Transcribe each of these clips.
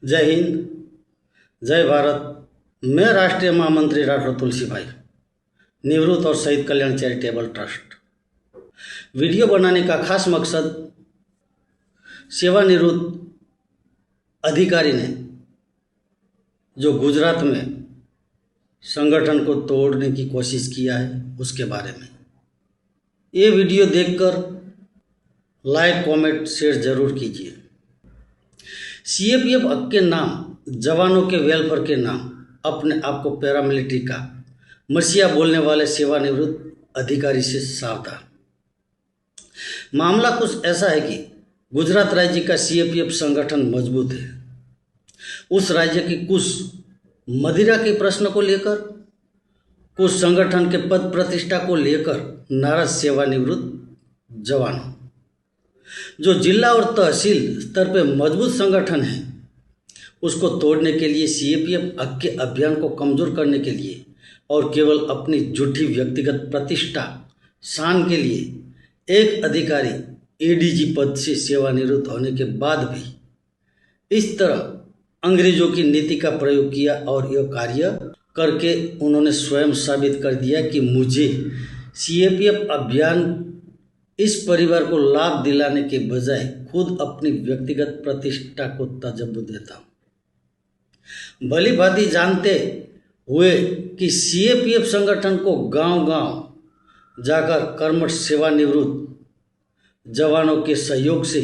जय हिंद, जय भारत। मैं राष्ट्रीय महामंत्री राठौर तुलसी भाई, निवृत्त और शहीद कल्याण चैरिटेबल ट्रस्ट। वीडियो बनाने का खास मकसद सेवानिवृत्त अधिकारी ने जो गुजरात में संगठन को तोड़ने की कोशिश किया है उसके बारे में। ये वीडियो देखकर लाइक, कमेंट, शेयर जरूर कीजिए। सीएपीएफ हक के नाम, जवानों के वेलफेयर के नाम अपने आप को पैरामिलिट्री का मसीहा बोलने वाले सेवानिवृत्त अधिकारी से सावधान। मामला कुछ ऐसा है कि गुजरात राज्य का सीएपीएफ संगठन मजबूत है। उस राज्य की कुछ मदिरा के प्रश्न को लेकर, कुछ संगठन के पद प्रतिष्ठा को लेकर नाराज सेवानिवृत्त जवान जो जिला और तहसील स्तर पर मजबूत संगठन है, उसको तोड़ने के लिए सीएपीएफ हक के अभियान को कमजोर करने के लिए और केवल अपनी झूठी व्यक्तिगत प्रतिष्ठा, शान के लिए एक अधिकारी एडीजी पद से सेवानिवृत्त होने के बाद भी इस तरह अंग्रेजों की नीति का प्रयोग किया और यह कार्य करके उन्होंने स्वयं साबित कर दिया कि मुझे सीएपीएफ अभियान इस परिवार को लाभ दिलाने के बजाय खुद अपनी व्यक्तिगत प्रतिष्ठा को तजब्बू देता हूँ। भली भांति जानते हुए कि सीएपीएफ संगठन को गांव-गांव जाकर कर्मठ सेवानिवृत्त जवानों के सहयोग से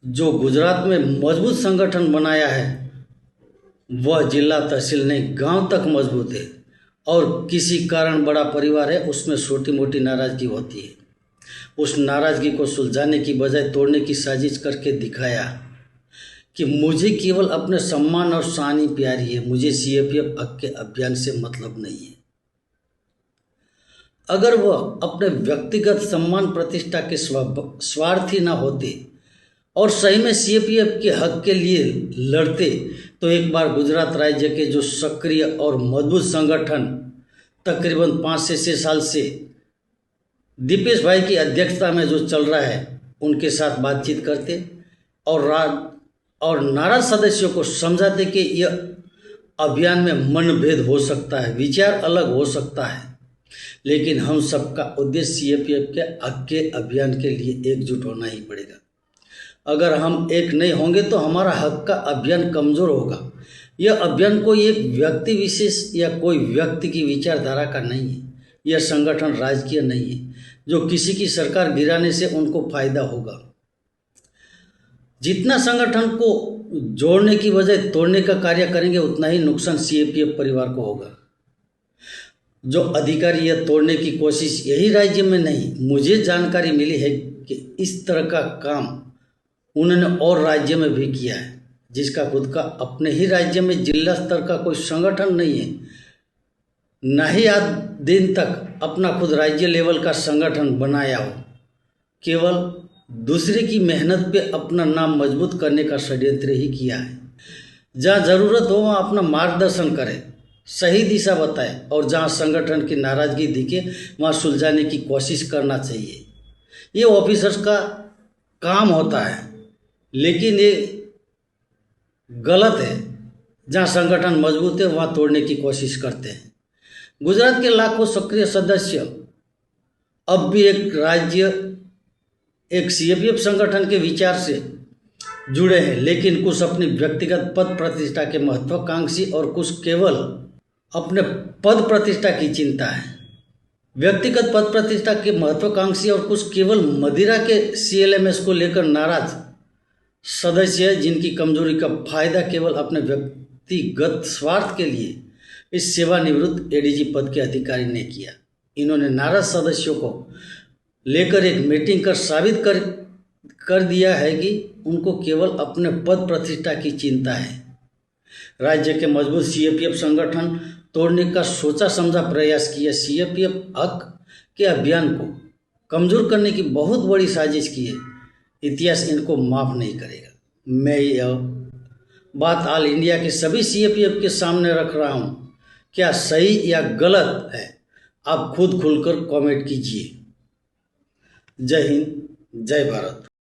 जो गुजरात में मजबूत संगठन बनाया है, वह जिला तहसील नहीं गांव तक मजबूत है। और किसी कारण बड़ा परिवार है, उसमें छोटी मोटी नाराजगी होती है। उस नाराजगी को सुलझाने की बजाय तोड़ने की साजिश करके दिखाया कि मुझे केवल अपने सम्मान और शान ही प्यारी है, मुझे सीएपीएफ हक के अभियान से मतलब नहीं है। अगर वह अपने व्यक्तिगत सम्मान प्रतिष्ठा के स्वार्थी न होते और सही में सीएपीएफ के हक के लिए लड़ते तो एक बार गुजरात राज्य के जो सक्रिय और मजबूत संगठन तकरीबन 5 से 6 साल से दीपेश भाई की अध्यक्षता में जो चल रहा है, उनके साथ बातचीत करते और नाराज सदस्यों को समझाते कि यह अभियान में मनभेद हो सकता है, विचार अलग हो सकता है, लेकिन हम सबका उद्देश्य सीएपीएफ के हक के अभियान के लिए एकजुट होना ही पड़ेगा। अगर हम एक नहीं होंगे तो हमारा हक का अभियान कमज़ोर होगा। यह अभियान कोई एक व्यक्ति विशेष या कोई व्यक्ति की विचारधारा का नहीं है। यह संगठन राजकीय नहीं है जो किसी की सरकार गिराने से उनको फायदा होगा। जितना संगठन को जोड़ने की बजाय तोड़ने का कार्य करेंगे, उतना ही नुकसान सीएपीएफ परिवार को होगा। जो अधिकारी यह तोड़ने की कोशिश यही राज्य में नहीं, मुझे जानकारी मिली है कि इस तरह का काम उन्होंने और राज्य में भी किया है, जिसका खुद का अपने ही राज्य में जिला स्तर का कोई संगठन नहीं है, ना ही आज दिन तक अपना खुद राज्य लेवल का संगठन बनाया हो। केवल दूसरे की मेहनत पे अपना नाम मजबूत करने का षड्यंत्र ही किया है। जहाँ ज़रूरत हो वहाँ अपना मार्गदर्शन करें, सही दिशा बताए और जहाँ संगठन की नाराजगी दिखे वहाँ सुलझाने की कोशिश करना चाहिए। ये ऑफिसर्स का काम होता है, लेकिन ये गलत है। जहाँ संगठन मजबूत है वहाँ तोड़ने की कोशिश करते हैं। गुजरात के लाखों सक्रिय सदस्य अब भी एक सीएपीएफ संगठन के विचार से जुड़े हैं, लेकिन कुछ अपनी व्यक्तिगत पद प्रतिष्ठा के महत्वाकांक्षी और कुछ केवल अपने पद प्रतिष्ठा की चिंता है। व्यक्तिगत पद प्रतिष्ठा के महत्वाकांक्षी और कुछ केवल मदिरा के सीएलएमएस को लेकर नाराज सदस्य हैं, जिनकी कमजोरी का फायदा केवल अपने व्यक्तिगत स्वार्थ के लिए इस सेवानिवृत्त एडीजी पद के अधिकारी ने किया। इन्होंने नाराज सदस्यों को लेकर एक मीटिंग कर साबित कर दिया है कि उनको केवल अपने पद प्रतिष्ठा की चिंता है। राज्य के मजबूत सीएपीएफ संगठन तोड़ने का सोचा समझा प्रयास किया। सीएपीएफ हक के अभियान को कमजोर करने की बहुत बड़ी साजिश की है। इतिहास इनको माफ नहीं करेगा। मैं यह बात ऑल इंडिया के सभी सीएपीएफ के सामने रख रहा हूँ। क्या सही या गलत है, आप खुद खुलकर कमेंट कीजिए। जय हिंद, जय भारत।